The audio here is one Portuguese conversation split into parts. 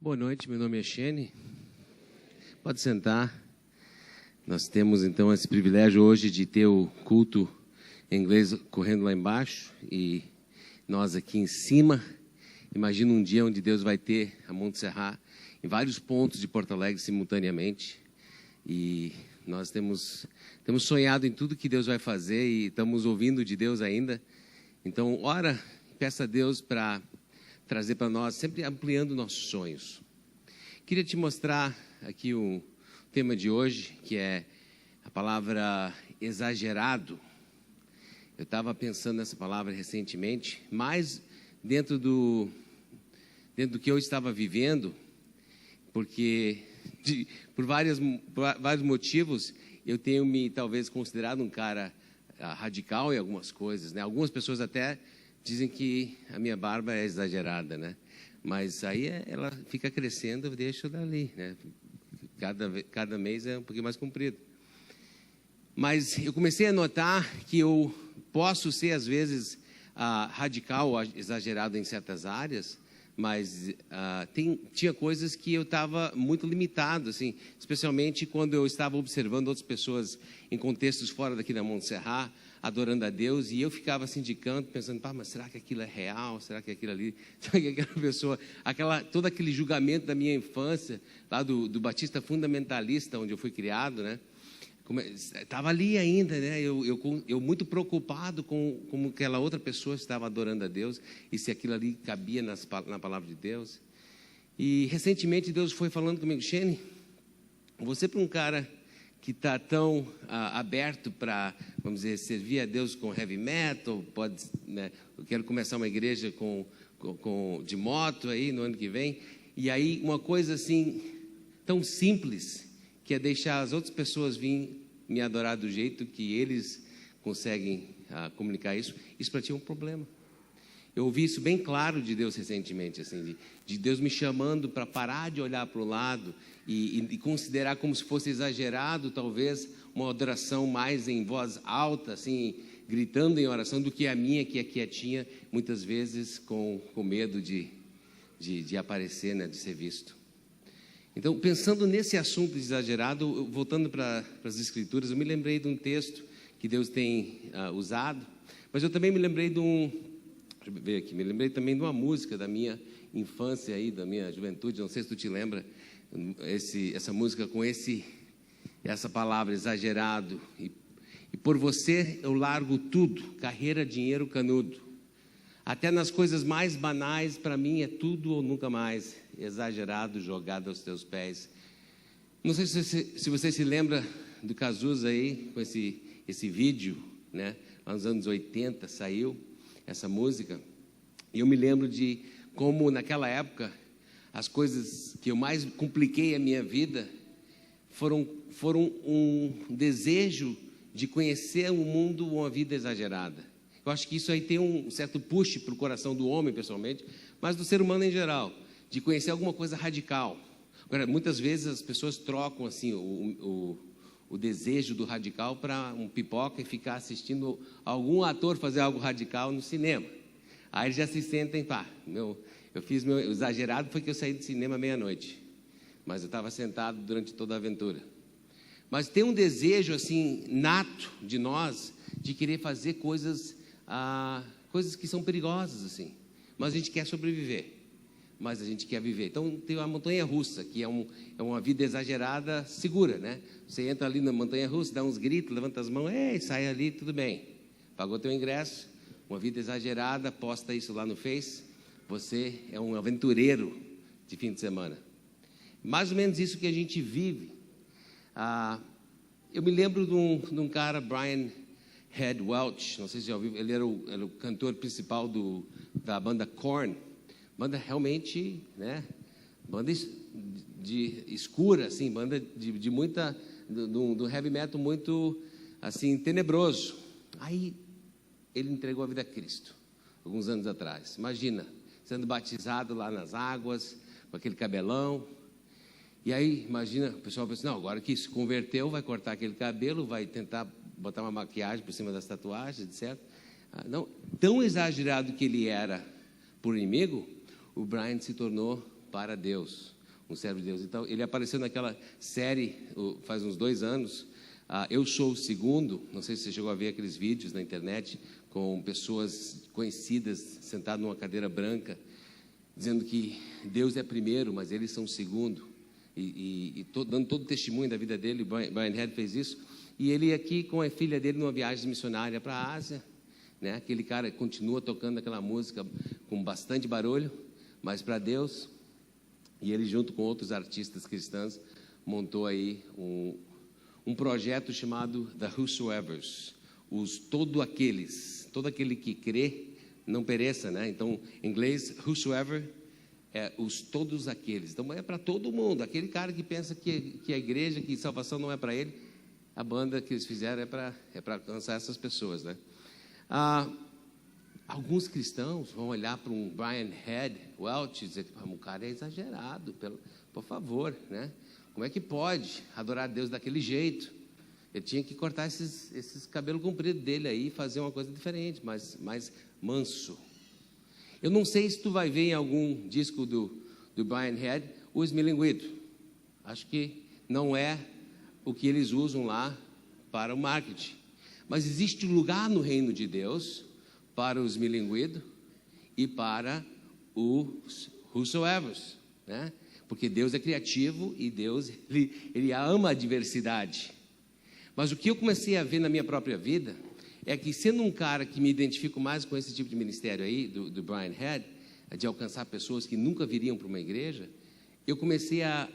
Boa noite, meu nome é Shane. Pode sentar. Nós temos então esse privilégio hoje de ter o culto em inglês correndo lá embaixo e nós aqui em cima. Imagina um dia onde Deus vai ter a Monte Serra em vários pontos de Porto Alegre simultaneamente. E nós temos sonhado em tudo que Deus vai fazer e estamos ouvindo de Deus ainda. Então, ora, peça a Deus para trazer para nós, sempre ampliando nossos sonhos. Queria te mostrar aqui o tema de hoje, que é a palavra exagerado. Eu estava pensando nessa palavra recentemente, mas dentro do que eu estava vivendo, porque por vários motivos eu tenho me talvez considerado um cara radical em algumas coisas, né? Algumas pessoas até dizem que a minha barba é exagerada, né? Mas aí ela fica crescendo, eu deixo dali, né? Cada mês é um pouquinho mais comprido. Mas eu comecei a notar que eu posso ser, às vezes, radical ou exagerado em certas áreas, mas tinha coisas que eu estava muito limitado, assim, especialmente quando eu estava observando outras pessoas em contextos fora daqui da Monte Serra, adorando a Deus, e eu ficava assim de canto, pensando, mas será que aquilo é real? Será que aquilo ali, será que aquela pessoa, todo aquele julgamento da minha infância, lá do Batista Fundamentalista, onde eu fui criado, né? Estava ali ainda, né? Eu muito preocupado com como aquela outra pessoa estava adorando a Deus, e se aquilo ali cabia na palavra de Deus. E recentemente Deus foi falando comigo, Shane, você para um cara que está tão aberto para, vamos dizer, servir a Deus com heavy metal, pode, né? Eu quero começar uma igreja de moto aí no ano que vem, e aí uma coisa assim, tão simples, que é deixar as outras pessoas virem me adorar do jeito que eles conseguem comunicar isso para ti é um problema. Eu ouvi isso bem claro de Deus recentemente, assim, de Deus me chamando para parar de olhar para o lado e considerar como se fosse exagerado, talvez, uma adoração mais em voz alta, assim, gritando em oração, do que a minha, que é quietinha, muitas vezes com medo de aparecer, né, de ser visto. Então, pensando nesse assunto exagerado, voltando para as Escrituras, eu me lembrei de um texto que Deus tem usado, mas eu também me lembrei deixa eu ver aqui, me lembrei também de uma música da minha infância aí, da minha juventude, não sei se tu te lembra, essa música com essa palavra, exagerado, e por você eu largo tudo, carreira, dinheiro, canudo, até nas coisas mais banais, para mim é tudo ou nunca mais, exagerado, jogado aos teus pés. Não sei se você se lembra do Cazuza aí, com esse vídeo, né? Lá nos anos 80 saiu essa música, e eu me lembro de como naquela época as coisas que eu mais compliquei a minha vida foram um desejo de conhecer um mundo, uma vida exagerada. Eu acho que isso aí tem um certo push para o coração do homem, pessoalmente, mas do ser humano em geral, de conhecer alguma coisa radical. Agora, muitas vezes as pessoas trocam assim o desejo do radical para um pipoca e ficar assistindo algum ator fazer algo radical no cinema. Aí eles já se sentem, eu fiz meu exagerado, foi que eu saí do cinema meia-noite, mas eu estava sentado durante toda a aventura. Mas tem um desejo assim nato de nós de querer fazer coisas que são perigosas assim, mas a gente quer sobreviver, mas a gente quer viver. Então tem a montanha-russa, que é uma vida exagerada, segura, né? Você entra ali na montanha-russa, dá uns gritos, levanta as mãos, sai ali, tudo bem. Pagou teu ingresso, uma vida exagerada, posta isso lá no Face, você é um aventureiro de fim de semana. Mais ou menos isso que a gente vive. Eu me lembro de um cara, Brian Head Welch, não sei se já ouviu, ele era o cantor principal da banda Korn. Banda realmente, né, banda escura, assim, banda de muita, do heavy metal muito, assim, tenebroso. Aí, ele entregou a vida a Cristo, alguns anos atrás. Imagina, sendo batizado lá nas águas, com aquele cabelão. E aí, imagina, o pessoal pensa, não, agora que se converteu, vai cortar aquele cabelo, vai tentar botar uma maquiagem por cima das tatuagens, etc. Não, tão exagerado que ele era por inimigo, o Brian se tornou para Deus, um servo de Deus. Então, ele apareceu naquela série faz uns 2 anos, Eu Sou o Segundo. Não sei se você chegou a ver aqueles vídeos na internet com pessoas conhecidas sentadas numa cadeira branca, dizendo que Deus é primeiro, mas eles são segundo, dando todo o testemunho da vida dele. Brian Head fez isso, e ele aqui com a filha dele numa viagem missionária para a Ásia, né? Aquele cara continua tocando aquela música com bastante barulho, mas para Deus, e ele junto com outros artistas cristãos montou aí um projeto chamado The Whosoevers, todo aquele que crê não pereça, né? Então, em inglês, whosoever é os todos aqueles. Então, é para todo mundo. Aquele cara que pensa que a igreja, que salvação não é para ele, a banda que eles fizeram é para alcançar essas pessoas, né? Alguns cristãos vão olhar para um Brian Head Welch e dizer que o cara é exagerado, por favor, né? Como é que pode adorar a Deus daquele jeito? Ele tinha que cortar esses cabelos compridos dele aí e fazer uma coisa diferente, mais manso. Eu não sei se tu vai ver em algum disco do Brian Head o esmilinguido. Acho que não é o que eles usam lá para o marketing. Mas existe lugar no reino de Deus para os esmilinguido e para os whosoevers, né? Porque Deus é criativo e Deus ele ama a diversidade. Mas o que eu comecei a ver na minha própria vida é que, sendo um cara que me identifico mais com esse tipo de ministério aí, do Brian Head, de alcançar pessoas que nunca viriam para uma igreja, eu comecei a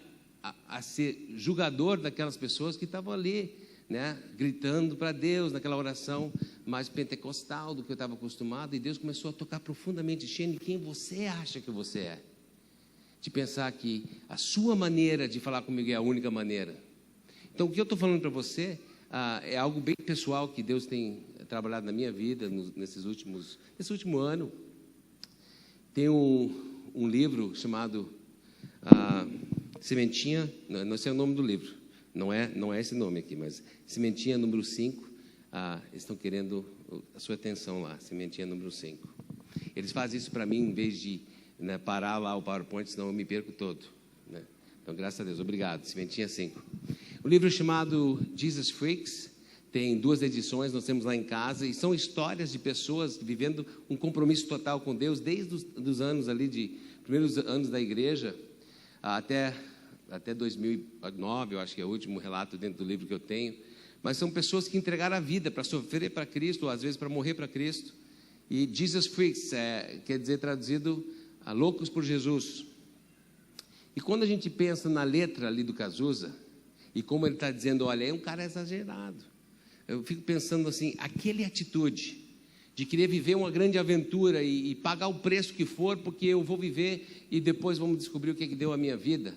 ser julgador daquelas pessoas que estavam ali, né, gritando para Deus, naquela oração mais pentecostal do que eu estava acostumado, e Deus começou a tocar profundamente, Shane, quem você acha que você é? De pensar que a sua maneira de falar comigo é a única maneira. Então, o que eu estou falando para você é algo bem pessoal que Deus tem trabalhado na minha vida nesse último ano. Tem um livro chamado Sementinha, não sei o nome do livro, não é esse nome aqui, mas Sementinha número 5, eles estão querendo a sua atenção lá, Sementinha número 5. Eles fazem isso para mim em vez de, né, parar lá o PowerPoint, senão eu me perco todo, né? Então, graças a Deus, obrigado, Sementinha 5. O livro chamado Jesus Freaks, tem 2 edições, nós temos lá em casa, e são histórias de pessoas vivendo um compromisso total com Deus, desde os anos ali, primeiros anos da igreja, até 2009, eu acho que é o último relato dentro do livro que eu tenho. Mas são pessoas que entregaram a vida para sofrer para Cristo, ou às vezes para morrer para Cristo. E Jesus Freaks quer dizer, traduzido, loucos por Jesus. E quando a gente pensa na letra ali do Cazuza, e como ele está dizendo, olha, é um cara exagerado. Eu fico pensando assim, aquela atitude de querer viver uma grande aventura e pagar o preço que for, porque eu vou viver e depois vamos descobrir o que deu a minha vida.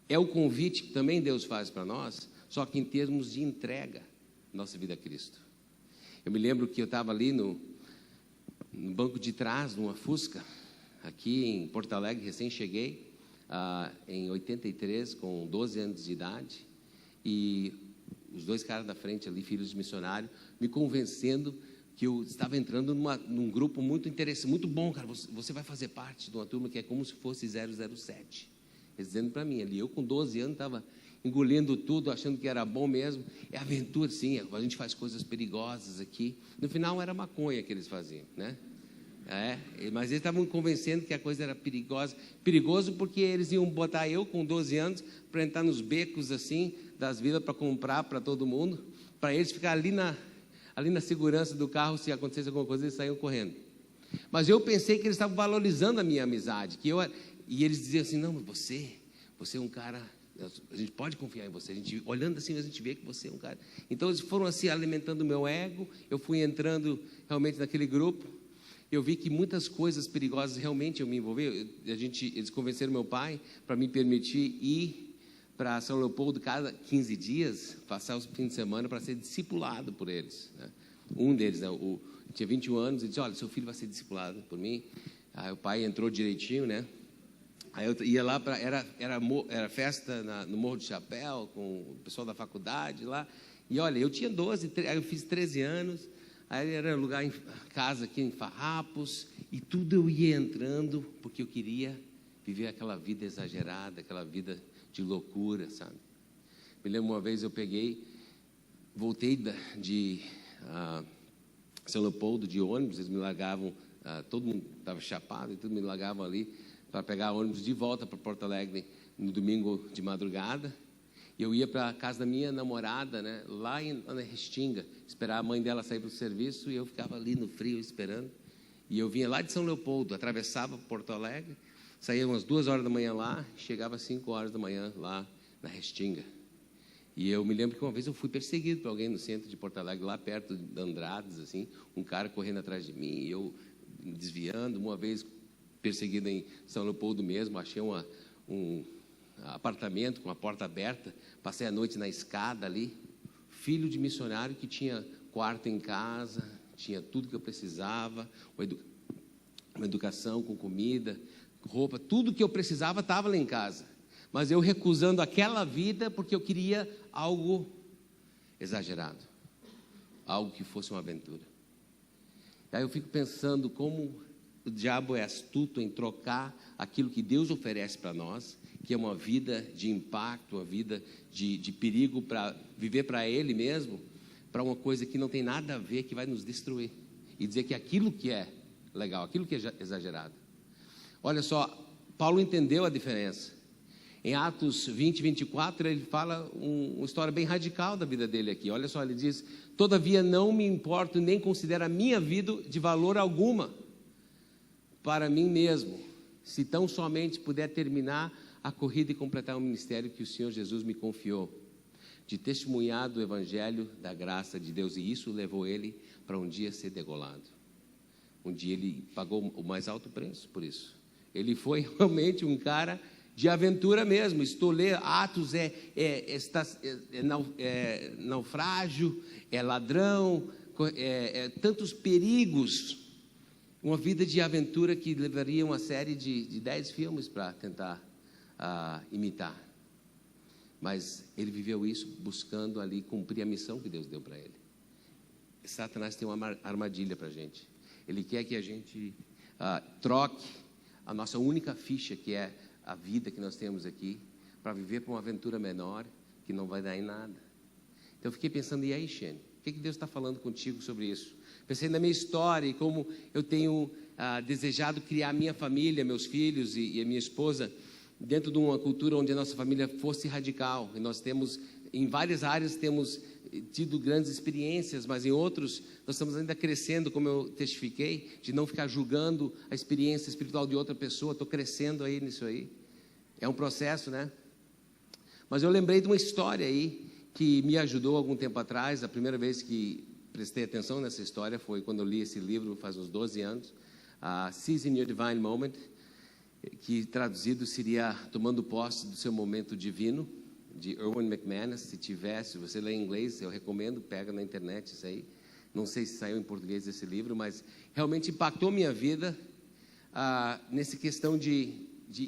É o convite que também Deus faz para nós, só que em termos de entrega, nossa vida a Cristo. Eu me lembro que eu estava ali no banco de trás, numa Fusca, aqui em Porto Alegre, recém cheguei, em 83, com 12 anos de idade, e os 2 caras da frente ali, filhos de missionário, me convencendo que eu estava entrando num grupo muito interessante, muito bom, cara, você vai fazer parte de uma turma que é como se fosse 007. Eles dizendo para mim ali, eu com 12 anos estava engolindo tudo, achando que era bom mesmo. É aventura, sim, a gente faz coisas perigosas aqui. No final era maconha que eles faziam, né? Mas eles estavam convencendo que a coisa era perigoso porque eles iam botar eu com 12 anos para entrar nos becos assim das vilas para comprar para todo mundo, para eles ficar ali na segurança do carro, se acontecesse alguma coisa eles saíam correndo. Mas eu pensei que eles estavam valorizando a minha amizade, e eles diziam assim, não, você é um cara, a gente pode confiar em você, olhando assim a gente vê que você é um cara. Então eles foram assim alimentando o meu ego, eu fui entrando realmente naquele grupo. Eu vi que muitas coisas perigosas realmente eu me envolvi. Eles convenceram meu pai para me permitir ir para São Leopoldo cada 15 dias, passar os fins de semana para ser discipulado por eles, né? Um deles, né, tinha 21 anos, e disse, olha, seu filho vai ser discipulado por mim. Aí o pai entrou direitinho, né? Aí eu ia lá, era festa no Morro do Chapéu, com o pessoal da faculdade lá. E olha, eu tinha 12, aí eu fiz 13 anos. Aí era lugar em casa aqui em Farrapos, e tudo eu ia entrando, porque eu queria viver aquela vida exagerada, aquela vida de loucura, sabe? Me lembro uma vez voltei de São Leopoldo de ônibus, eles me largavam, todo mundo estava chapado, e tudo me largavam ali para pegar ônibus de volta para Porto Alegre no domingo de madrugada. E eu ia para a casa da minha namorada, né, lá na Restinga, esperar a mãe dela sair para o serviço, e eu ficava ali no frio esperando. E eu vinha lá de São Leopoldo, atravessava Porto Alegre, saía umas 2 horas da manhã lá, chegava às 5 horas da manhã lá na Restinga. E eu me lembro que uma vez eu fui perseguido por alguém no centro de Porto Alegre, lá perto de Andrades, assim, um cara correndo atrás de mim, e eu desviando. Uma vez perseguido em São Leopoldo mesmo, achei um apartamento com a porta aberta, passei a noite na escada ali, filho de missionário que tinha quarto em casa, tinha tudo que eu precisava, uma educação com comida, roupa, tudo que eu precisava estava lá em casa. Mas eu recusando aquela vida porque eu queria algo exagerado, algo que fosse uma aventura. Aí eu fico pensando como o diabo é astuto em trocar aquilo que Deus oferece para nós, que é uma vida de impacto, uma vida de perigo para viver para Ele mesmo, para uma coisa que não tem nada a ver, que vai nos destruir. E dizer que aquilo que é legal, aquilo que é exagerado. Olha só, Paulo entendeu a diferença. Em Atos 20, 24, ele fala uma história bem radical da vida dele aqui. Olha só, ele diz: todavia não me importo nem considero a minha vida de valor alguma para mim mesmo, se tão somente puder terminar a corrida e completar o ministério que o Senhor Jesus me confiou, de testemunhar do Evangelho da graça de Deus. E isso levou ele para um dia ser degolado. Um dia ele pagou o mais alto preço por isso. Ele foi realmente um cara de aventura mesmo. Estou lendo Atos, naufrágio, é ladrão, tantos perigos. Uma vida de aventura que levaria uma série de 10 filmes para tentar imitar. Mas ele viveu isso buscando ali cumprir a missão que Deus deu para ele. Satanás tem uma armadilha para a gente. Ele quer que a gente troque a nossa única ficha, que é a vida que nós temos aqui, para viver para uma aventura menor, que não vai dar em nada. Então eu fiquei pensando, e aí, Shane, o que Deus está falando contigo sobre isso? Pensei na minha história e como eu tenho desejado criar a minha família, meus filhos e a minha esposa, dentro de uma cultura onde a nossa família fosse radical. E nós temos, em várias áreas, temos tido grandes experiências, mas em outros nós estamos ainda crescendo, como eu testifiquei, de não ficar julgando a experiência espiritual de outra pessoa. Estou crescendo aí nisso aí. É um processo, né? Mas eu lembrei de uma história aí que me ajudou algum tempo atrás. A primeira vez que prestei atenção nessa história foi quando eu li esse livro, faz uns 12 anos, Seizing Your Divine Moment, que traduzido seria Tomando Posse do Seu Momento Divino, de Erwin McManus. Se você ler em inglês, eu recomendo, pega na internet isso aí. Não sei se saiu em português esse livro, mas realmente impactou minha vida nessa questão de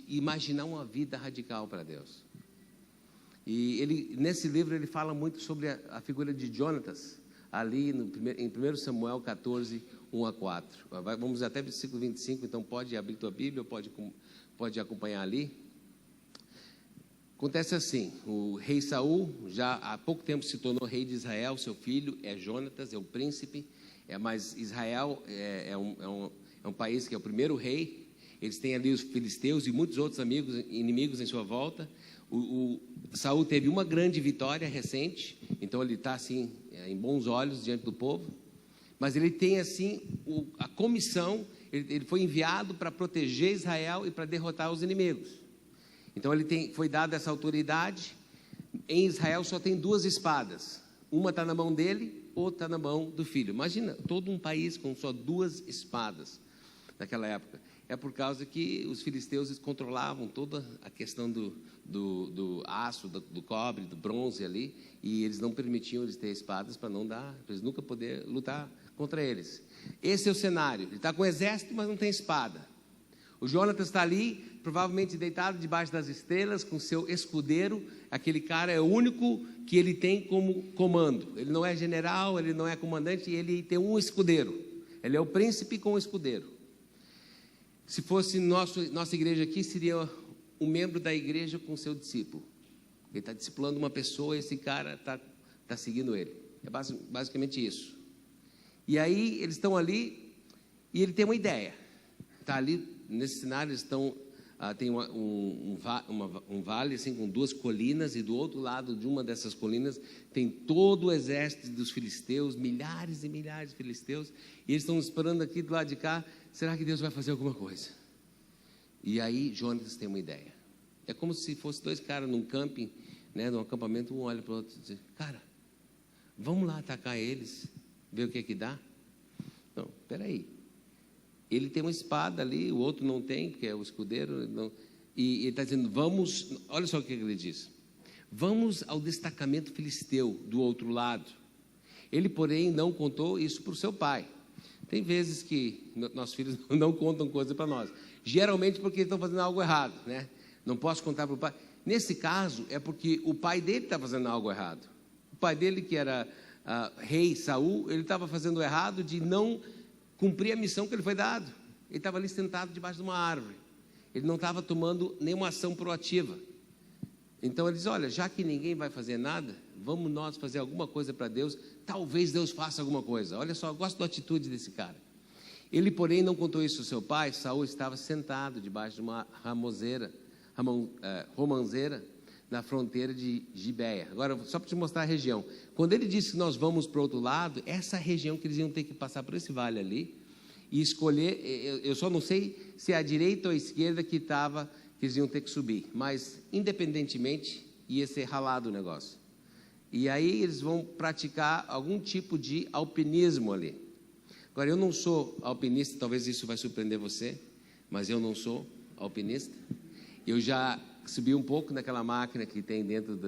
imaginar uma vida radical para Deus. E nesse livro ele fala muito sobre a figura de Jonatas, ali em 1 Samuel 14, 1 a 4. Vamos até o versículo 25, então pode abrir tua Bíblia, pode acompanhar ali. Acontece assim: o rei Saul já há pouco tempo se tornou rei de Israel. Seu filho é Jonatas, é o príncipe, mas Israel é um país que é o primeiro rei. Eles têm ali os filisteus e muitos outros inimigos em sua volta. O Saul teve uma grande vitória recente, então ele está assim em bons olhos diante do povo. Mas ele tem assim a comissão, ele foi enviado para proteger Israel e para derrotar os inimigos. Então foi dada essa autoridade. Em Israel só tem 2 espadas. Uma está na mão dele, outra na mão do filho. Imagina, todo um país com só 2 espadas naquela época. É por causa que os filisteus controlavam toda a questão do aço, do cobre, do bronze ali, e eles não permitiam eles terem espadas para eles nunca poder lutar contra eles. Esse é o cenário. Ele está com o exército, mas não tem espada. O Jonatas está ali, provavelmente deitado debaixo das estrelas, com seu escudeiro. Aquele cara é o único que ele tem como comando. Ele não é general, ele não é comandante, ele tem um escudeiro. Ele é o príncipe com o escudeiro. Se fosse nossa igreja aqui, seria um membro da igreja com seu discípulo. Ele está discipulando uma pessoa e esse cara está seguindo ele. É basicamente isso. E aí eles estão ali e ele tem uma ideia. Está ali, nesse cenário, eles estão... tem um vale assim, com duas colinas, e do outro lado de uma dessas colinas tem todo o exército dos filisteus, milhares e milhares de filisteus, e eles estão esperando aqui do lado de cá. Será que Deus vai fazer alguma coisa? E aí Jonatas tem uma ideia. É como se fosse dois caras num camping, né, num acampamento, um olha para o outro e diz: cara, vamos lá atacar eles, ver o que é que dá? Não, peraí. Ele tem uma espada ali, o outro não tem, porque é o escudeiro. Não, e ele está dizendo: vamos, olha só o que ele diz: vamos ao destacamento filisteu do outro lado. Ele, porém, não contou isso para o seu pai. Tem vezes que nossos filhos não contam coisa para nós, geralmente porque estão fazendo algo errado, né? Não posso contar para o pai. Nesse caso, é porque o pai dele está fazendo algo errado. O pai dele, que era rei Saul, ele estava fazendo errado de não cumprir a missão que ele foi dado. Ele estava ali sentado debaixo de uma árvore. Ele não estava tomando nenhuma ação proativa. Então ele diz: olha, já que ninguém vai fazer nada, vamos nós fazer alguma coisa para Deus. Talvez Deus faça alguma coisa. Olha só, eu gosto da atitude desse cara. Ele, porém, não contou isso ao seu pai. Saul estava sentado debaixo de uma romanceira na fronteira de Gibeia. Agora, só para te mostrar a região. Quando ele disse que nós vamos para o outro lado, essa região que eles iam ter que passar por esse vale ali e escolher, eu só não sei se é a direita ou a esquerda que eles iam ter que subir, mas independentemente ia ser ralado o negócio. E aí eles vão praticar algum tipo de alpinismo ali. Agora, eu não sou alpinista, talvez isso vai surpreender você, mas eu não sou alpinista. Eu já subi um pouco naquela máquina que tem dentro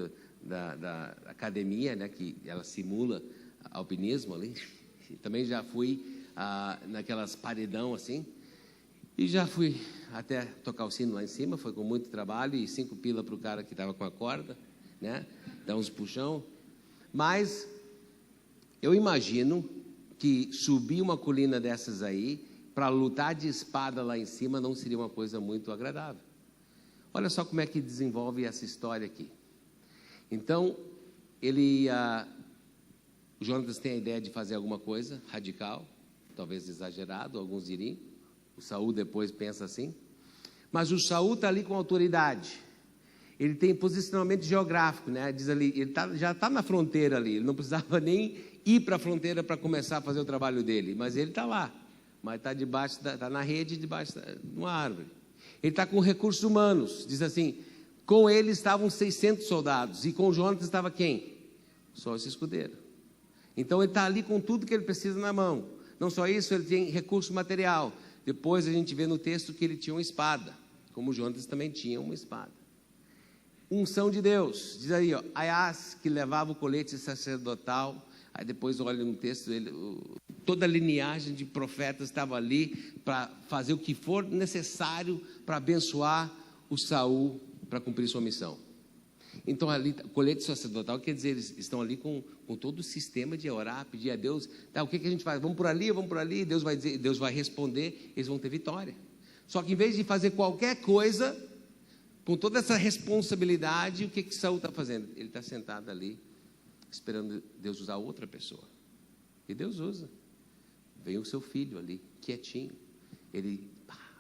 da academia, né, que ela simula alpinismo ali. Também já fui naquelas paredão assim, e já fui até tocar o sino lá em cima. Foi com muito trabalho e 5 pila para o cara que estava com a corda, né, dar uns puxão. Mas eu imagino que subir uma colina dessas aí para lutar de espada lá em cima não seria uma coisa muito agradável. Olha só como é que desenvolve essa história aqui. Então, o Jonatas tem a ideia de fazer alguma coisa radical, talvez exagerado, alguns diriam. O Saul depois pensa assim. Mas o Saul está ali com autoridade. Ele tem posicionamento geográfico, né? Diz ali, ele já está na fronteira ali. Ele não precisava nem ir para a fronteira para começar a fazer o trabalho dele. Mas ele está lá. Mas está debaixo, está na rede, debaixo de uma árvore. Ele está com recursos humanos. Diz assim: com ele estavam 600 soldados. E com Jonatas estava quem? Só esse escudeiro. Então ele está ali com tudo que ele precisa na mão. Não só isso, ele tem recurso material. Depois a gente vê no texto que ele tinha uma espada, como Jonatas também tinha uma espada. Unção de Deus. Diz aí, ó, Aias, que levava o colete sacerdotal. Aí depois olha no texto, toda a lineagem de profetas estava ali para fazer o que for necessário para abençoar o Saul para cumprir sua missão. Então ali, colete sacerdotal quer dizer, eles estão ali com todo o sistema de orar, pedir a Deus, tá, o que a gente faz? Vamos por ali, Deus vai dizer, Deus vai responder, eles vão ter vitória. Só que em vez de fazer qualquer coisa, com toda essa responsabilidade, o que Saul está fazendo? Ele está sentado ali, esperando Deus usar outra pessoa. E Deus usa. Vem o seu filho ali, quietinho. Ele,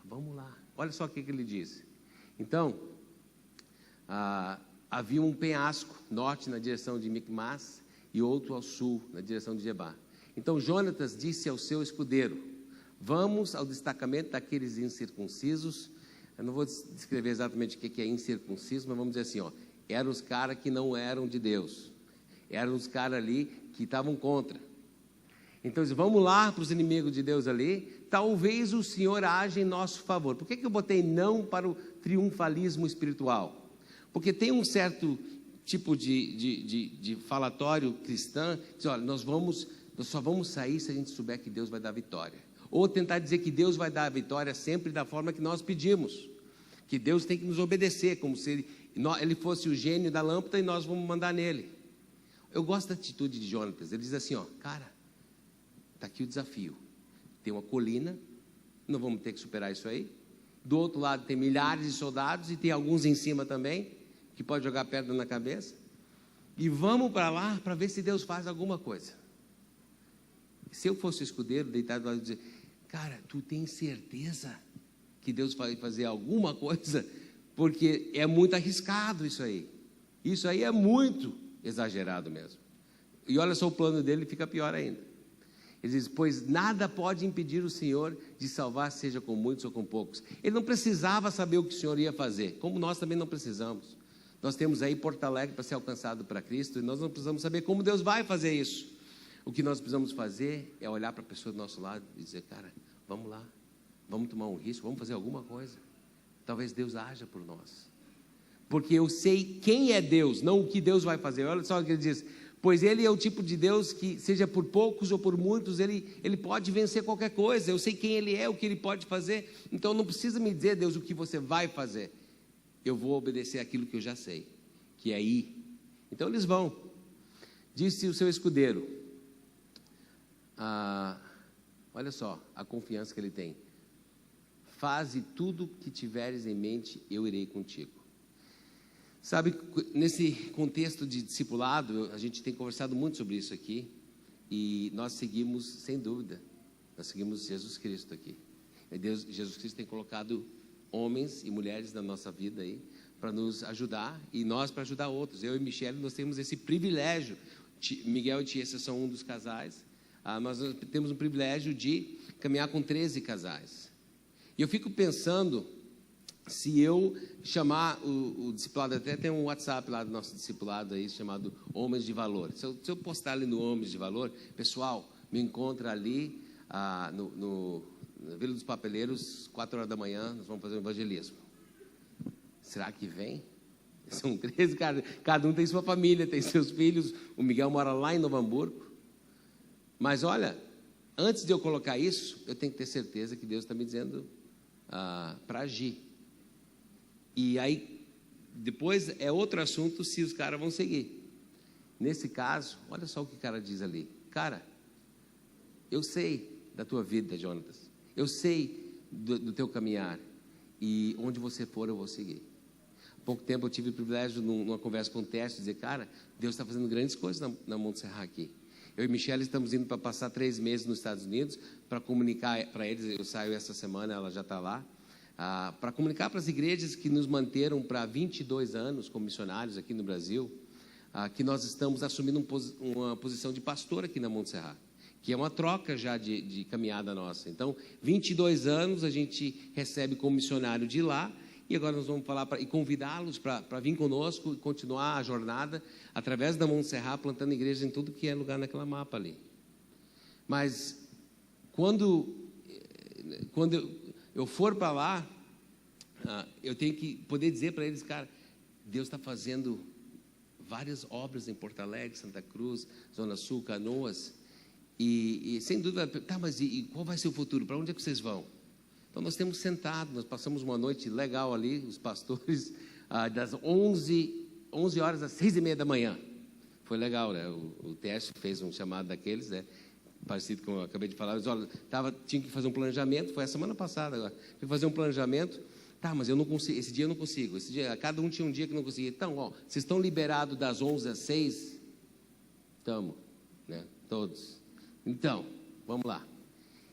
vamos lá. Olha só o que ele disse. Então, havia um penhasco norte na direção de Micmas e outro ao sul, na direção de Gebá. Então Jonatas disse ao seu escudeiro: vamos ao destacamento daqueles incircuncisos. Eu não vou descrever exatamente o que é incircunciso, mas vamos dizer assim, ó, eram os caras que não eram de Deus. Eram os caras ali que estavam contra. Então, vamos lá para os inimigos de Deus ali, talvez o Senhor age em nosso favor. Por que eu botei não para o triunfalismo espiritual? Porque tem um certo tipo de falatório cristão, que diz, olha, nós só vamos sair se a gente souber que Deus vai dar vitória. Ou tentar dizer que Deus vai dar a vitória sempre da forma que nós pedimos. Que Deus tem que nos obedecer, como se ele fosse o gênio da lâmpada e nós vamos mandar nele. Eu gosto da atitude de Jonatas. Ele diz assim, ó, cara, está aqui o desafio. Tem uma colina, não vamos ter que superar isso aí. Do outro lado tem milhares de soldados e tem alguns em cima também, que pode jogar pedra na cabeça. E vamos para lá para ver se Deus faz alguma coisa. Se eu fosse o escudeiro, deitado lá, eu ia dizer: cara, tu tem certeza que Deus vai fazer alguma coisa? Porque é muito arriscado isso aí. Isso aí é muito exagerado mesmo. E olha só, o plano dele fica pior ainda. Ele diz: pois nada pode impedir o Senhor de salvar, seja com muitos ou com poucos. Ele não precisava saber o que o Senhor ia fazer, como nós também não precisamos. Nós temos aí Porto Alegre para ser alcançado para Cristo, e nós não precisamos saber como Deus vai fazer isso. O que nós precisamos fazer é olhar para a pessoa do nosso lado e dizer: cara, vamos lá, vamos tomar um risco, vamos fazer alguma coisa. Talvez Deus haja por nós, porque eu sei quem é Deus, não o que Deus vai fazer. Olha só o que ele diz: pois Ele é o tipo de Deus que, seja por poucos ou por muitos, Ele pode vencer qualquer coisa. Eu sei quem Ele é, o que Ele pode fazer. Então não precisa me dizer, Deus, o que você vai fazer. Eu vou obedecer aquilo que eu já sei, que é ir. Então eles vão. Disse o seu escudeiro: olha só a confiança que ele tem: faze tudo que tiveres em mente, eu irei contigo. Sabe, nesse contexto de discipulado, a gente tem conversado muito sobre isso aqui, e nós seguimos, sem dúvida, nós seguimos Jesus Cristo aqui. Jesus Cristo tem colocado homens e mulheres na nossa vida aí, para nos ajudar, e nós para ajudar outros. Eu e Michele, nós temos esse privilégio. Miguel e Tiesa são um dos casais. Nós temos um privilégio de caminhar com 13 casais. E eu fico pensando, se eu chamar o discipulado, até tem um WhatsApp lá do nosso discipulado aí, chamado Homens de Valor. Se eu postar ali no Homens de Valor, pessoal, me encontra ali na Vila dos Papeleiros, 4 horas da manhã, nós vamos fazer um evangelismo. Será que vem? São 13, cada um tem sua família, tem seus filhos. O Miguel mora lá em Novo Hamburgo. Mas olha, antes de eu colocar isso, eu tenho que ter certeza que Deus está me dizendo para agir. E aí, depois é outro assunto se os caras vão seguir. Nesse caso, olha só o que o cara diz ali: cara, eu sei da tua vida, Jonatas, eu sei do teu caminhar, e onde você for eu vou seguir. Há pouco tempo eu tive o privilégio, numa conversa com o Teste, de dizer: cara, Deus está fazendo grandes coisas na Montserrat aqui. Eu e Michele estamos indo para passar 3 meses nos Estados Unidos, para comunicar para eles. Eu saio essa semana, ela já está lá, para comunicar para as igrejas que nos manteram para 22 anos como missionários aqui no Brasil, que nós estamos assumindo uma posição de pastor aqui na Montserrat, que é uma troca já de caminhada nossa. Então, 22 anos a gente recebe como missionário de lá, e agora nós vamos falar e convidá-los para vir conosco e continuar a jornada através da Montserrat, plantando igrejas em tudo que é lugar naquela mapa ali. Mas quando eu for para lá, eu tenho que poder dizer para eles: cara, Deus está fazendo várias obras em Porto Alegre, Santa Cruz, Zona Sul, Canoas, e sem dúvida, tá, mas e qual vai ser o futuro? Para onde é que vocês vão? Então nós temos sentado, nós passamos uma noite legal ali, os pastores, das 11 horas às 6:30 da manhã. Foi legal, né? O Teste fez um chamado daqueles, né? Parecido com eu acabei de falar. Olha, tinha que fazer um planejamento, foi a semana passada agora. Tinha que fazer um planejamento. Tá, mas eu não consigo, esse dia eu não consigo. Esse dia, cada um tinha um dia que não conseguia. Então, vocês estão liberados das 11 às 6? Estamos, né? Todos. Então, vamos lá.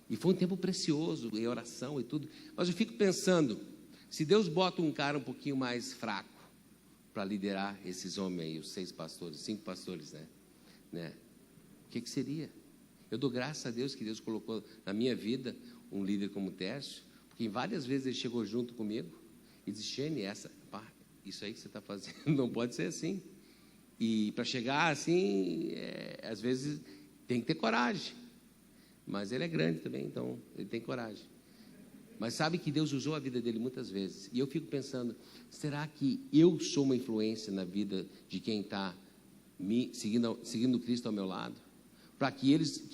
E foi um tempo precioso, em oração e tudo. Mas eu fico pensando, se Deus bota um cara um pouquinho mais fraco para liderar esses homens aí, os 6 pastores, 5 pastores, né? O que seria? Eu dou graças a Deus que Deus colocou na minha vida um líder como o Tércio, porque várias vezes ele chegou junto comigo e disse: Shane, isso aí que você está fazendo não pode ser assim. E para chegar assim, às vezes tem que ter coragem. Mas ele é grande também, então ele tem coragem. Mas sabe que Deus usou a vida dele muitas vezes. E eu fico pensando: será que eu sou uma influência na vida de quem está seguindo Cristo ao meu lado? Para que eles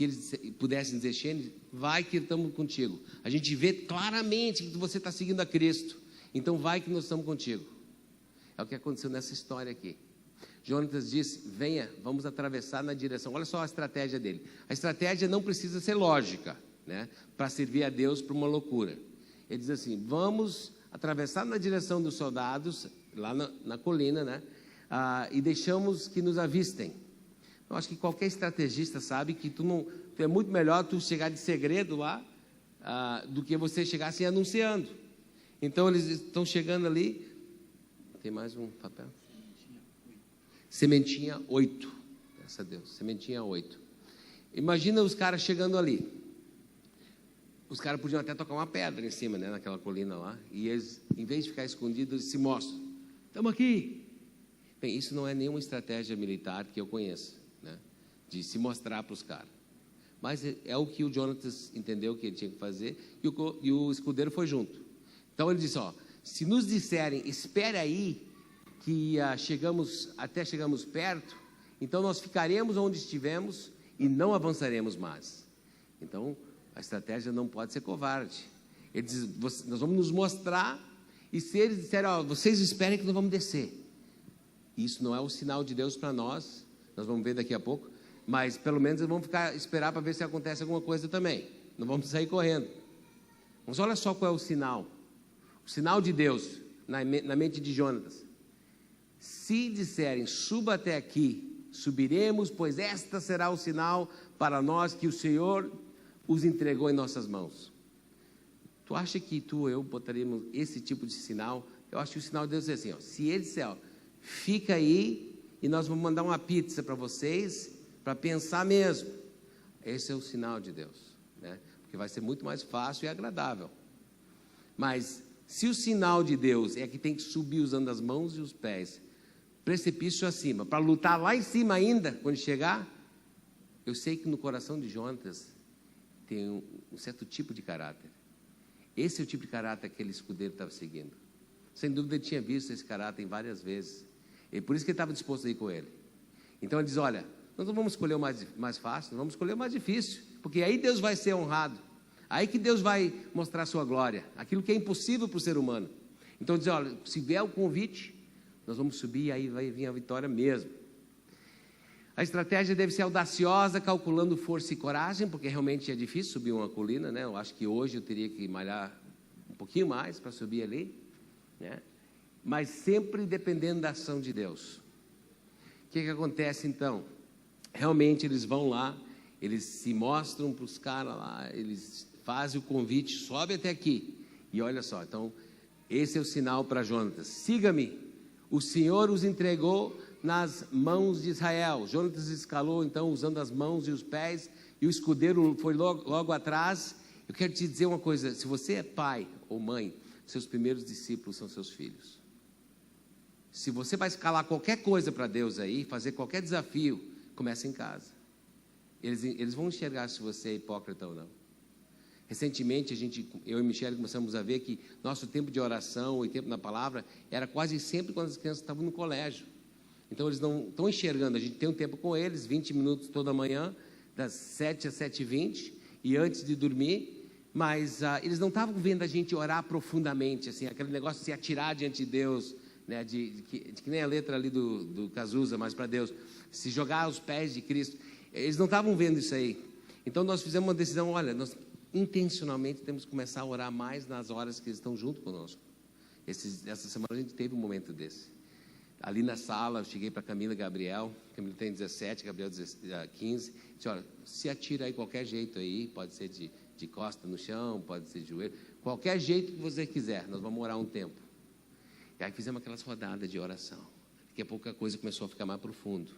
pudessem dizer: Shane, vai que estamos contigo. A gente vê claramente que você está seguindo a Cristo. Então vai que nós estamos contigo. É o que aconteceu nessa história aqui. Jonatas disse: venha, vamos atravessar na direção. Olha só a estratégia dele. A estratégia não precisa ser lógica, né? Para servir a Deus para uma loucura. Ele diz assim: vamos atravessar na direção dos soldados, lá na colina, né? E deixamos que nos avistem. Eu acho que qualquer estrategista sabe que é muito melhor tu chegar de segredo lá, do que você chegar assim anunciando. Então eles estão chegando ali. Tem mais um papel? Sementinha 8. Graças a Deus, sementinha 8. Imagina os caras chegando ali. Os caras podiam até tocar uma pedra em cima, né, naquela colina lá. E eles, em vez de ficar escondidos, eles se mostram. Estamos aqui. Bem, isso não é nenhuma estratégia militar que eu conheça, né, de se mostrar para os caras. Mas é o que o Jonatas entendeu que ele tinha que fazer, e o escudeiro foi junto. Então ele disse: ó, se nos disserem, espere aí, que chegamos perto, então nós ficaremos onde estivemos e não avançaremos mais. Então, a estratégia não pode ser covarde. Ele diz: nós vamos nos mostrar, e se eles disserem: ó, vocês esperem que nós vamos descer. Isso não é o sinal de Deus para nós, nós vamos ver daqui a pouco, mas pelo menos vamos esperar para ver se acontece alguma coisa também. Não vamos sair correndo. Mas olha só qual é o sinal. O sinal de Deus na mente de Jonatas: se disserem, suba até aqui, subiremos, pois esta será o sinal para nós que o Senhor os entregou em nossas mãos. Tu acha que tu ou eu botaríamos esse tipo de sinal? Eu acho que o sinal de Deus é assim, ó, se ele disser, ó, fica aí e nós vamos mandar uma pizza para vocês, para pensar mesmo. Esse é o sinal de Deus, né? Porque vai ser muito mais fácil e agradável. Mas se o sinal de Deus é que tem que subir usando as mãos e os pés, precipício acima, para lutar lá em cima ainda, quando chegar, eu sei que no coração de Jonatas tem um certo tipo de caráter. Esse é o tipo de caráter que aquele escudeiro estava seguindo. Sem dúvida ele tinha visto esse caráter várias vezes, e por isso que ele estava disposto a ir com ele. Então ele diz: olha, nós não vamos escolher o mais fácil, nós vamos escolher o mais difícil, porque aí Deus vai ser honrado, aí que Deus vai mostrar a sua glória, aquilo que é impossível para o ser humano. Então ele diz: olha, se vier o convite, nós vamos subir e aí vai vir a vitória mesmo. A estratégia deve ser audaciosa, calculando força e coragem, porque realmente é difícil subir uma colina, né? Eu acho que hoje eu teria que malhar um pouquinho mais para subir ali, né? Mas sempre dependendo da ação de Deus. O que acontece então? Realmente eles vão lá, eles se mostram para os caras lá, eles fazem o convite, sobe até aqui. E olha só, então, esse é o sinal para Jonatas: siga-me, o Senhor os entregou nas mãos de Israel. Jonatas escalou então usando as mãos e os pés, e o escudeiro foi logo atrás. Eu quero te dizer uma coisa: se você é pai ou mãe, seus primeiros discípulos são seus filhos. Se você vai escalar qualquer coisa para Deus aí, fazer qualquer desafio, começa em casa. Eles vão enxergar se você é hipócrita ou não. Recentemente, eu e Michele começamos a ver que nosso tempo de oração e tempo na palavra era quase sempre quando as crianças estavam no colégio. Então eles não estão enxergando, a gente tem um tempo com eles, 20 minutos toda manhã, das 7 às 7h20, e antes de dormir, mas eles não estavam vendo a gente orar profundamente, assim, aquele negócio de se atirar diante de Deus, né, de que nem a letra ali do Cazuza, mas para Deus, se jogar aos pés de Cristo. Eles não estavam vendo isso aí. Então nós fizemos uma decisão: olha, nós intencionalmente temos que começar a orar mais nas horas que eles estão junto conosco. Essa semana a gente teve um momento desse. Ali na sala, eu cheguei para Camila e Gabriel. Camila tem 17, Gabriel 15. Disse: olha, se atira aí qualquer jeito aí, pode ser de costa no chão, pode ser de joelho, qualquer jeito que você quiser, nós vamos orar um tempo. E aí fizemos aquelas rodadas de oração. Daqui a pouco a coisa começou a ficar mais profundo.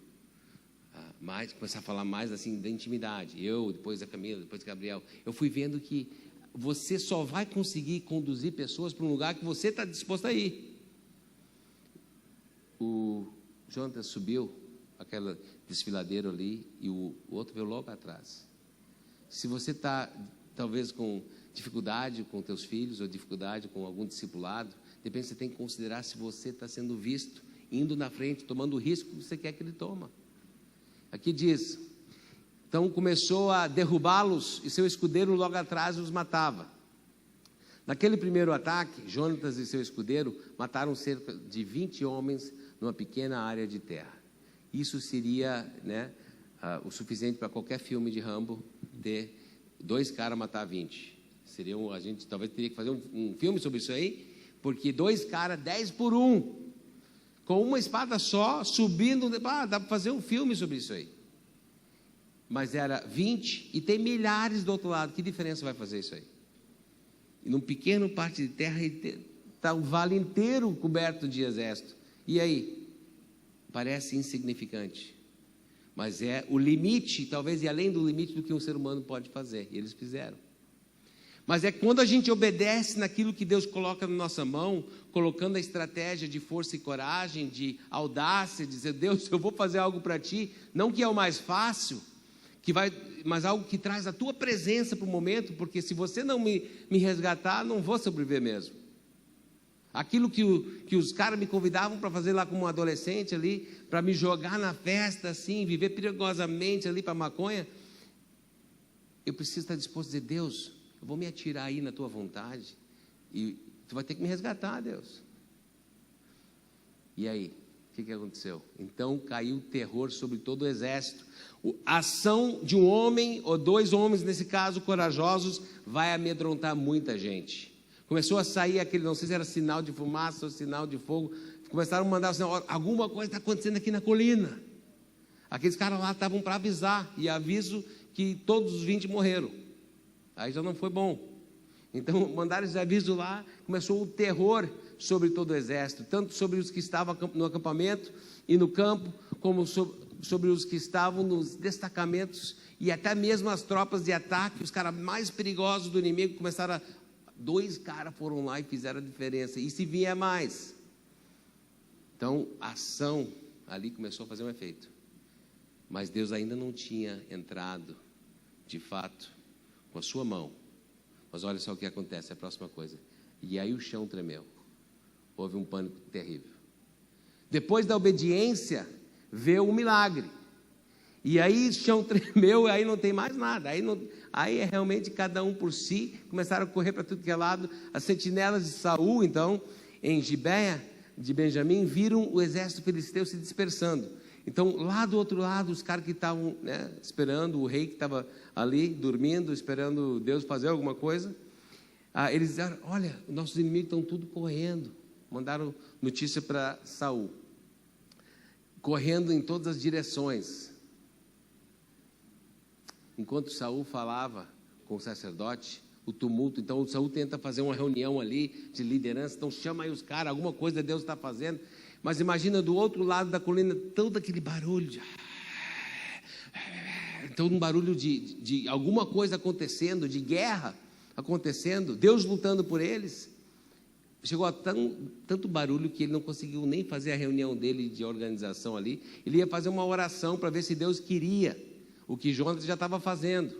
Começar a falar mais assim da intimidade. Eu, depois a Camila, depois o Gabriel. Eu fui vendo que você só vai conseguir conduzir pessoas para um lugar que você está disposto a ir. O Jonatas subiu aquele desfiladeiro ali e o outro veio logo atrás. Se você está talvez com dificuldade com teus filhos ou dificuldade com algum discipulado, de repente você tem que considerar se você está sendo visto, indo na frente, tomando o risco que você quer que ele toma. Aqui diz: então começou a derrubá-los e seu escudeiro logo atrás os matava. Naquele primeiro ataque, Jonatas e seu escudeiro mataram cerca de 20 homens numa pequena área de terra. Isso seria, né, o suficiente para qualquer filme de Rambo ter 2 caras matar 20. A gente talvez teria que fazer um filme sobre isso aí, porque 2 caras, 10 por 1, com uma espada só, subindo, dá para fazer um filme sobre isso aí. Mas era 20 e tem milhares do outro lado. Que diferença vai fazer isso aí? E num pequeno parte de terra está um vale inteiro coberto de exército. E aí? Parece insignificante. Mas é o limite, talvez, e além do limite do que um ser humano pode fazer. E eles fizeram. Mas é quando a gente obedece naquilo que Deus coloca na nossa mão, colocando a estratégia de força e coragem, de audácia, de dizer, Deus, eu vou fazer algo para ti, não que é o mais fácil, mas algo que traz a tua presença para o momento, porque se você não me resgatar, não vou sobreviver mesmo. Aquilo que os caras me convidavam para fazer lá como um adolescente ali, para me jogar na festa assim, viver perigosamente ali para maconha, eu preciso estar disposto a dizer, Deus, eu vou me atirar aí na tua vontade, e tu vai ter que me resgatar, Deus. E aí, o que aconteceu? Então caiu terror sobre todo o exército. A ação de um homem, ou 2 homens, nesse caso, corajosos, vai amedrontar muita gente. Começou a sair aquele, não sei se era sinal de fumaça ou sinal de fogo, começaram a mandar assim, alguma coisa está acontecendo aqui na colina. Aqueles caras lá estavam para avisar, e aviso que todos os 20 morreram. Aí já não foi bom. Então mandaram esse aviso lá, começou o terror sobre todo o exército, tanto sobre os que estavam no acampamento e no campo, como sobre os que estavam nos destacamentos, e até mesmo as tropas de ataque, os caras mais perigosos do inimigo, começaram a... 2 caras foram lá e fizeram a diferença, e se vier mais. Então a ação ali começou a fazer um efeito, mas Deus ainda não tinha entrado de fato com a sua mão. Mas olha só o que acontece, a próxima coisa. E aí o chão tremeu. Houve um pânico terrível. Depois da obediência, veio o milagre. E aí o chão tremeu, aí não tem mais nada. Aí é realmente cada um por si. Começaram a correr para tudo que é lado. As sentinelas de Saul, então, em Gibeia de Benjamim, viram o exército filisteu se dispersando. Então, lá do outro lado, os caras que estavam esperando, o rei que estava ali, dormindo, esperando Deus fazer alguma coisa, eles disseram, olha, nossos inimigos estão tudo correndo. Mandaram notícia para Saul, correndo em todas as direções. Enquanto Saul falava com o sacerdote, o tumulto, então o Saul tenta fazer uma reunião ali de liderança, então chama aí os caras, alguma coisa Deus está fazendo. Mas imagina do outro lado da colina, todo aquele barulho, então um barulho de alguma coisa acontecendo, de guerra acontecendo, Deus lutando por eles. Chegou a tanto barulho que ele não conseguiu nem fazer a reunião dele de organização ali. Ele ia fazer uma oração para ver se Deus queria o que Jonas já estava fazendo.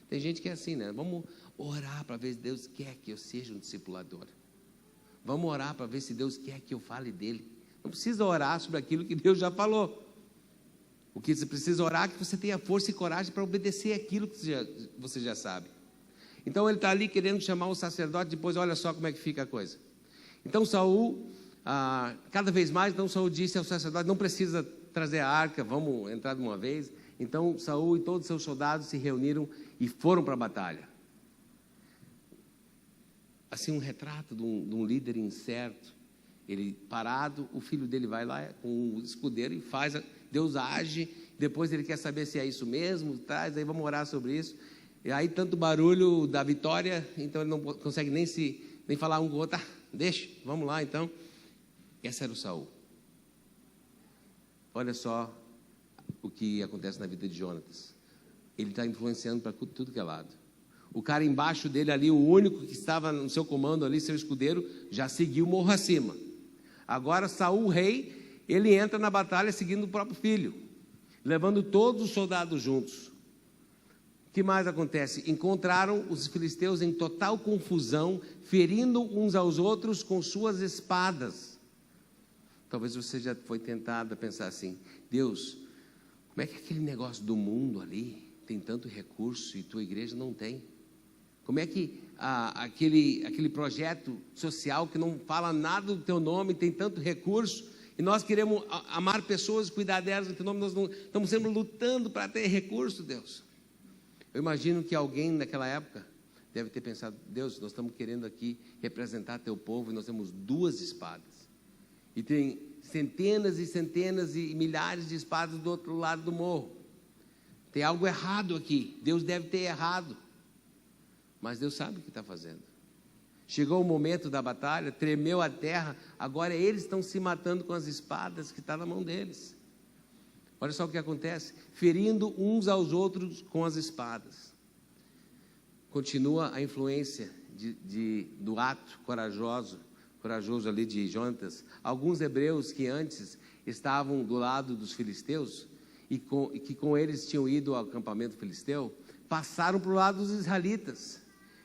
Tem gente que é assim, né? Vamos orar para ver se Deus quer que eu seja um discipulador. Vamos orar para ver se Deus quer que eu fale dele. Não precisa orar sobre aquilo que Deus já falou. O que você precisa orar é que você tenha força e coragem para obedecer aquilo que você já sabe. Então ele está ali querendo chamar o sacerdote, depois olha só como é que fica a coisa. Então Saul, cada vez mais, então Saul disse ao sacerdote, não precisa trazer a arca, vamos entrar de uma vez. Então Saul e todos os seus soldados se reuniram e foram para a batalha. Assim, um retrato de um líder incerto. Ele parado, o filho dele vai lá com o escudeiro e faz, Deus age, depois ele quer saber se é isso mesmo, traz, aí vamos orar sobre isso. E aí tanto barulho da vitória, então ele não consegue nem falar um com o outro, deixa, vamos lá então. Esse era o Saul. Olha só o que acontece na vida de Jonatas. Ele está influenciando para tudo que é lado. O cara embaixo dele ali, o único que estava no seu comando ali, seu escudeiro, já seguiu morro acima. Agora Saul, o rei, ele entra na batalha seguindo o próprio filho, levando todos os soldados juntos. O que mais acontece? Encontraram os filisteus em total confusão, ferindo uns aos outros com suas espadas. Talvez você já foi tentado a pensar assim, Deus, como é que aquele negócio do mundo ali tem tanto recurso e tua igreja não tem? Como é que aquele projeto social que não fala nada do teu nome tem tanto recurso e nós queremos amar pessoas, cuidar delas no teu nome, nós não estamos sempre lutando para ter recurso, Deus? Eu imagino que alguém naquela época deve ter pensado: Deus, nós estamos querendo aqui representar teu povo e nós temos 2 espadas. E tem centenas e centenas e milhares de espadas do outro lado do morro. Tem algo errado aqui. Deus deve ter errado. Mas Deus sabe o que está fazendo. Chegou o momento da batalha, tremeu a terra, agora eles estão se matando com as espadas que estão na mão deles. Olha só o que acontece: ferindo uns aos outros com as espadas. Continua a influência do ato corajoso ali de Jonatas. Alguns hebreus que antes estavam do lado dos filisteus e que com eles tinham ido ao acampamento filisteu, passaram para o lado dos israelitas,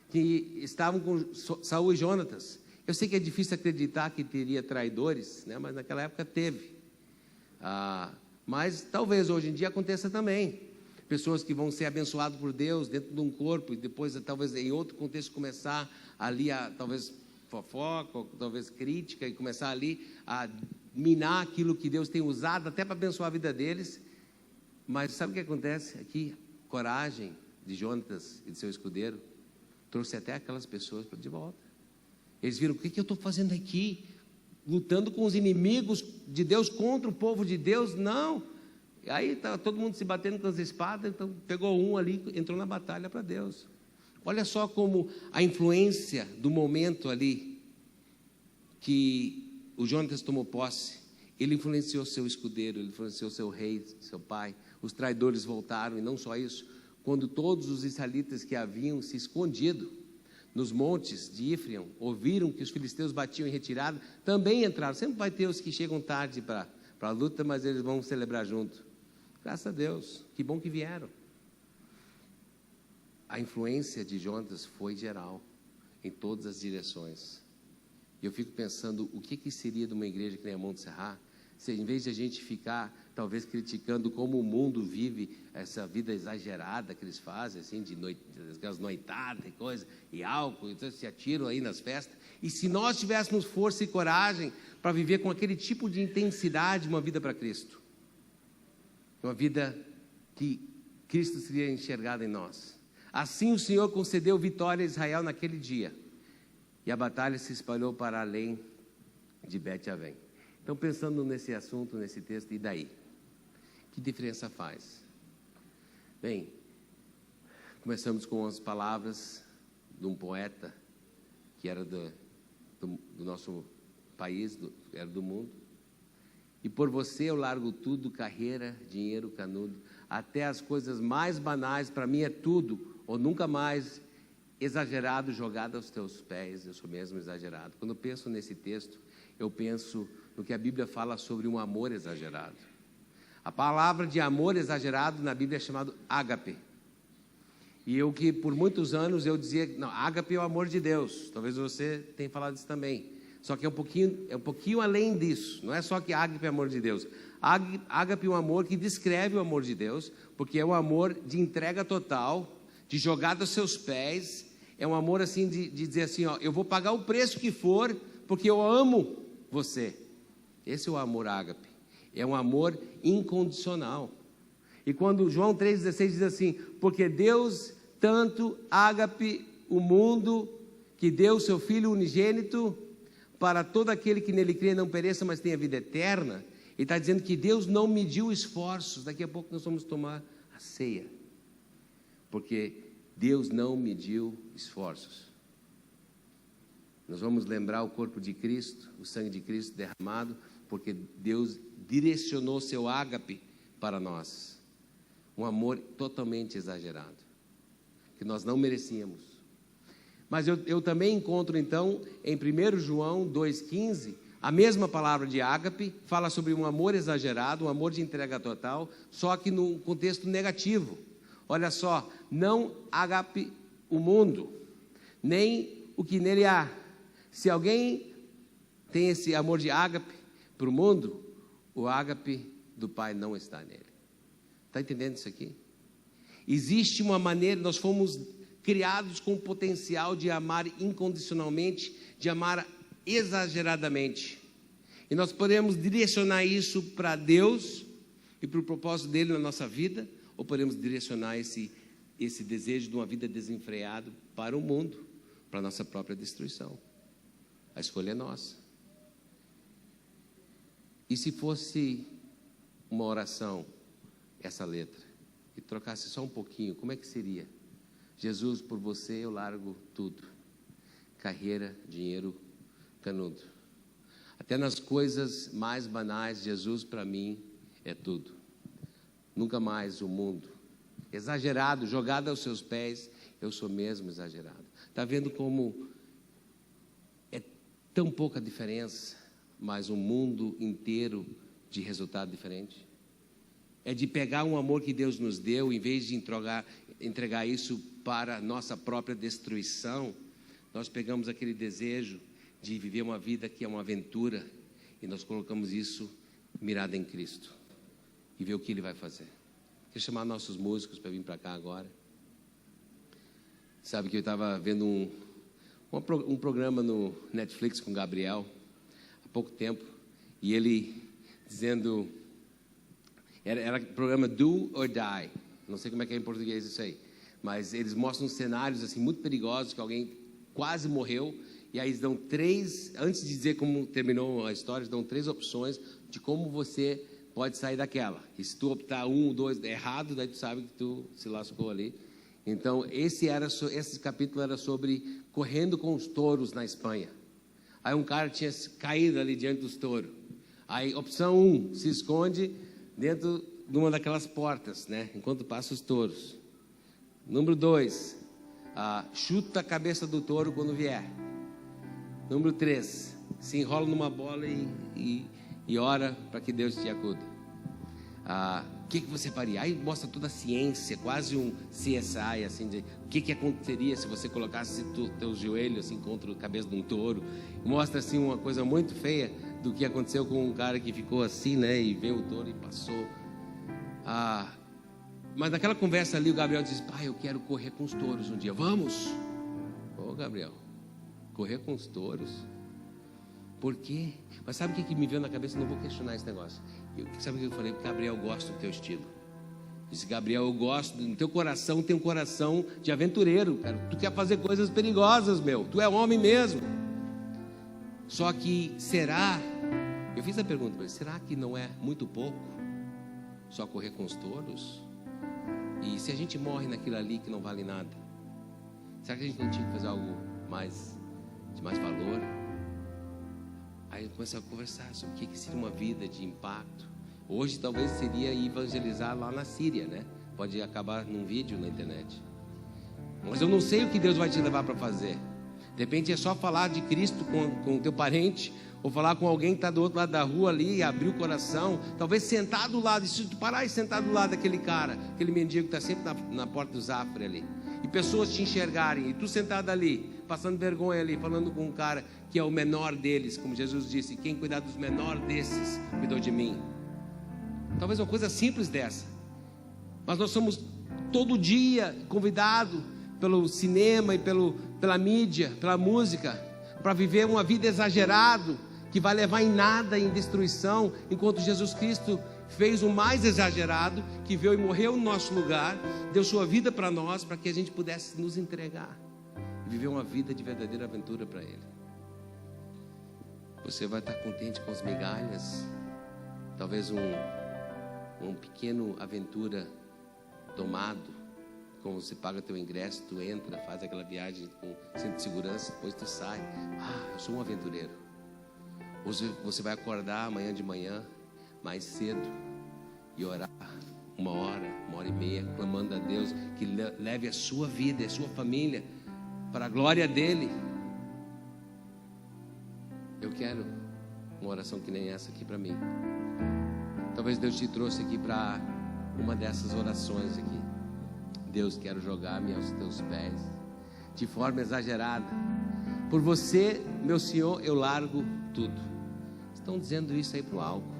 que estavam com Saul e Jonatas. Eu sei que é difícil acreditar que teria traidores, né? Mas naquela época teve. Mas talvez hoje em dia aconteça também. Pessoas que vão ser abençoadas por Deus dentro de um corpo e depois, talvez em outro contexto, começar ali a, talvez, fofoca, ou talvez crítica, e começar ali a minar aquilo que Deus tem usado até para abençoar a vida deles. Mas sabe o que acontece aqui? Coragem de Jonatas e de seu escudeiro trouxe até aquelas pessoas de volta. Eles viram: o que eu estou fazendo aqui? Lutando com os inimigos de Deus contra o povo de Deus? Não. Aí estava todo mundo se batendo com as espadas, então pegou um ali, entrou na batalha para Deus. Olha só como a influência do momento ali que o Jonatas tomou posse, ele influenciou seu escudeiro, ele influenciou seu rei, seu pai. Os traidores voltaram, e não só isso, quando todos os israelitas que haviam se escondido nos montes de Ifrem ouviram que os filisteus batiam em retirada, também entraram. Sempre vai ter os que chegam tarde para a luta, mas eles vão celebrar junto. Graças a Deus, que bom que vieram. A influência de Jonatas foi geral, em todas as direções. E eu fico pensando: o que seria de uma igreja que nem a Monte Serra, se em vez de a gente ficar talvez criticando como o mundo vive essa vida exagerada que eles fazem, assim, de noite, aquelas noitadas e coisa, e álcool, então se atiram aí nas festas, e se nós tivéssemos força e coragem para viver com aquele tipo de intensidade uma vida para Cristo, uma vida que Cristo seria enxergado em nós. Assim o Senhor concedeu vitória a Israel naquele dia, e a batalha se espalhou para além de Bet-Avém. Então, pensando nesse assunto, nesse texto, e daí? Que diferença faz? Bem, começamos com as palavras de um poeta que era do nosso país, era do mundo. E por você eu largo tudo: carreira, dinheiro, canudo, até as coisas mais banais, para mim é tudo, ou nunca mais, exagerado, jogado aos teus pés. Eu sou mesmo exagerado. Quando eu penso nesse texto, eu penso no que a Bíblia fala sobre um amor exagerado. A palavra de amor exagerado na Bíblia é chamado ágape. E eu que por muitos anos eu dizia: não, ágape é o amor de Deus. Talvez você tenha falado isso também. Só que é um pouquinho além disso. Não é só que ágape é amor de Deus. Ágape é um amor que descreve o amor de Deus, porque é um amor de entrega total, de jogada aos seus pés. É um amor assim de dizer assim: ó, eu vou pagar o preço que for, porque eu amo você. Esse é o amor ágape. É um amor incondicional. E quando João 3,16 diz assim: porque Deus tanto ágape o mundo, que deu o seu Filho unigênito, para todo aquele que nele crê não pereça, mas tenha vida eterna. Ele está dizendo que Deus não mediu esforços. Daqui a pouco nós vamos tomar a ceia, porque Deus não mediu esforços. Nós vamos lembrar o corpo de Cristo, o sangue de Cristo derramado, porque Deus direcionou seu ágape para nós. Um amor totalmente exagerado, que nós não merecíamos. Mas eu também encontro, então, em 1 João 2,15, a mesma palavra de ágape, fala sobre um amor exagerado, um amor de entrega total, só que num contexto negativo. Olha só: não ágape o mundo, nem o que nele há. Se alguém tem esse amor de ágape para o mundo, o ágape do Pai não está nele. Está entendendo isso aqui? Existe uma maneira, nós fomos criados com o potencial de amar incondicionalmente, de amar exageradamente. E nós podemos direcionar isso para Deus e para o propósito dele na nossa vida, ou podemos direcionar esse esse desejo de uma vida desenfreada para o mundo, para a nossa própria destruição. A escolha é nossa. E se fosse uma oração, essa letra, e trocasse só um pouquinho, como é que seria? Jesus, por você eu largo tudo. Carreira, dinheiro, canudo. Até nas coisas mais banais, Jesus para mim é tudo. Nunca mais o mundo. Exagerado, jogado aos seus pés, eu sou mesmo exagerado. Está vendo como é tão pouca diferença, mas um mundo inteiro de resultado diferente? É de pegar um amor que Deus nos deu, em vez de entregar isso para nossa própria destruição, nós pegamos aquele desejo de viver uma vida que é uma aventura e nós colocamos isso mirado em Cristo e ver o que Ele vai fazer. Quero chamar nossos músicos para vir para cá agora. Sabe que eu estava vendo um programa no Netflix com o Gabriel há pouco tempo, e ele dizendo, era o programa Do or Die, não sei como é que é em português isso aí, mas eles mostram cenários assim muito perigosos, que alguém quase morreu, e aí eles dão antes de dizer como terminou a história, eles dão 3 opções de como você pode sair daquela. E se tu optar 1 ou 2 errado, daí tu sabe que tu se lascou ali. Então, esse capítulo era sobre correndo com os touros na Espanha. Aí um cara tinha caído ali diante dos touros. Aí, opção 1, se esconde dentro de uma daquelas portas, né? Enquanto passa os touros. Número 2, chuta a cabeça do touro quando vier. Número 3, se enrola numa bola e ora para que Deus te acuda. O que você faria? Aí mostra toda a ciência, quase um CSI, assim, de o que aconteceria se você colocasse teus joelhos assim contra a cabeça de um touro. Mostra assim uma coisa muito feia do que aconteceu com um cara que ficou assim, né, e veio o touro e passou. Mas naquela conversa ali o Gabriel disse: pai, eu quero correr com os touros um dia. Vamos? Ô Gabriel, correr com os touros? Por quê? Mas sabe o que me veio na cabeça? Não vou questionar esse negócio. Sabe o que eu falei? Gabriel, eu gosto do teu estilo. Disse: Gabriel, eu gosto. No teu coração tem um coração de aventureiro, cara. Tu quer fazer coisas perigosas, meu. Tu é homem mesmo. Só que será? Eu fiz a pergunta para ele: será que não é muito pouco só correr com os touros? E se a gente morre naquilo ali que não vale nada, será que a gente não tinha que fazer algo de mais valor? Aí começa a conversar sobre o que seria uma vida de impacto. Hoje talvez seria evangelizar lá na Síria, né? Pode acabar num vídeo na internet. Mas eu não sei o que Deus vai te levar para fazer. De repente é só falar de Cristo com o teu parente, ou falar com alguém que está do outro lado da rua ali, e abrir o coração. Talvez sentar do lado, se tu parar e sentar do lado daquele cara, aquele mendigo que está sempre na porta do Zafre ali, e pessoas te enxergarem, e tu sentado ali, passando vergonha ali, falando com um cara que é o menor deles, como Jesus disse: quem cuidar dos menores desses, cuidou de mim. Talvez uma coisa simples dessa, mas nós somos todo dia convidados pelo cinema e pela mídia, pela música, para viver uma vida exagerada, que vai levar em nada, em destruição, enquanto Jesus Cristo fez o mais exagerado, que veio e morreu no nosso lugar, deu sua vida para nós, para que a gente pudesse nos entregar e viver uma vida de verdadeira aventura para Ele. Você vai estar contente com as migalhas, talvez um pequeno aventura tomado, como você paga teu ingresso, tu entra, faz aquela viagem com centro de segurança, depois tu sai. Eu sou um aventureiro. Você vai acordar amanhã de manhã, mais cedo, e orar 1h, 1h30, clamando a Deus que leve a sua vida e a sua família para a glória dEle. Eu quero uma oração que nem essa aqui para mim. Talvez Deus te trouxe aqui para uma dessas orações aqui. Deus, quero jogar-me aos teus pés de forma exagerada. Por você, meu Senhor, eu largo tudo. Estão dizendo isso aí para o álcool.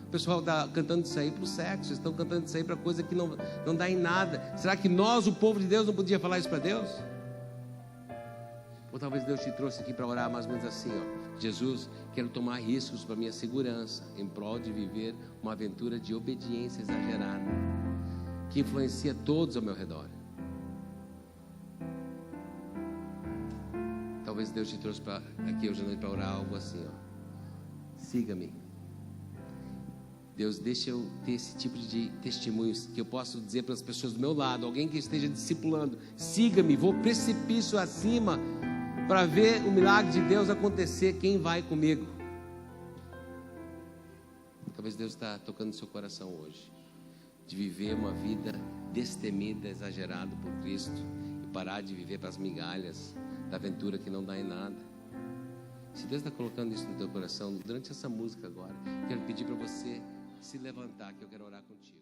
O pessoal está cantando isso aí para o sexo. Estão cantando isso aí para coisa que não dá em nada. Será que nós, o povo de Deus, não podia falar isso para Deus? Ou talvez Deus te trouxe aqui para orar mais ou menos assim, ó: Jesus, quero tomar riscos para minha segurança, em prol de viver uma aventura de obediência exagerada, que influencia todos ao meu redor. Talvez Deus te trouxe aqui hoje à noite para orar algo assim, ó. Siga-me. Deus, deixa eu ter esse tipo de testemunhos que eu posso dizer para as pessoas do meu lado, alguém que esteja discipulando, siga-me, vou precipício acima para ver o milagre de Deus acontecer, quem vai comigo? Talvez Deus está tocando no seu coração hoje, de viver uma vida destemida, exagerada por Cristo, e parar de viver para as migalhas da aventura que não dá em nada. Se Deus está colocando isso no teu coração, durante essa música agora, quero pedir para você se levantar, que eu quero orar contigo.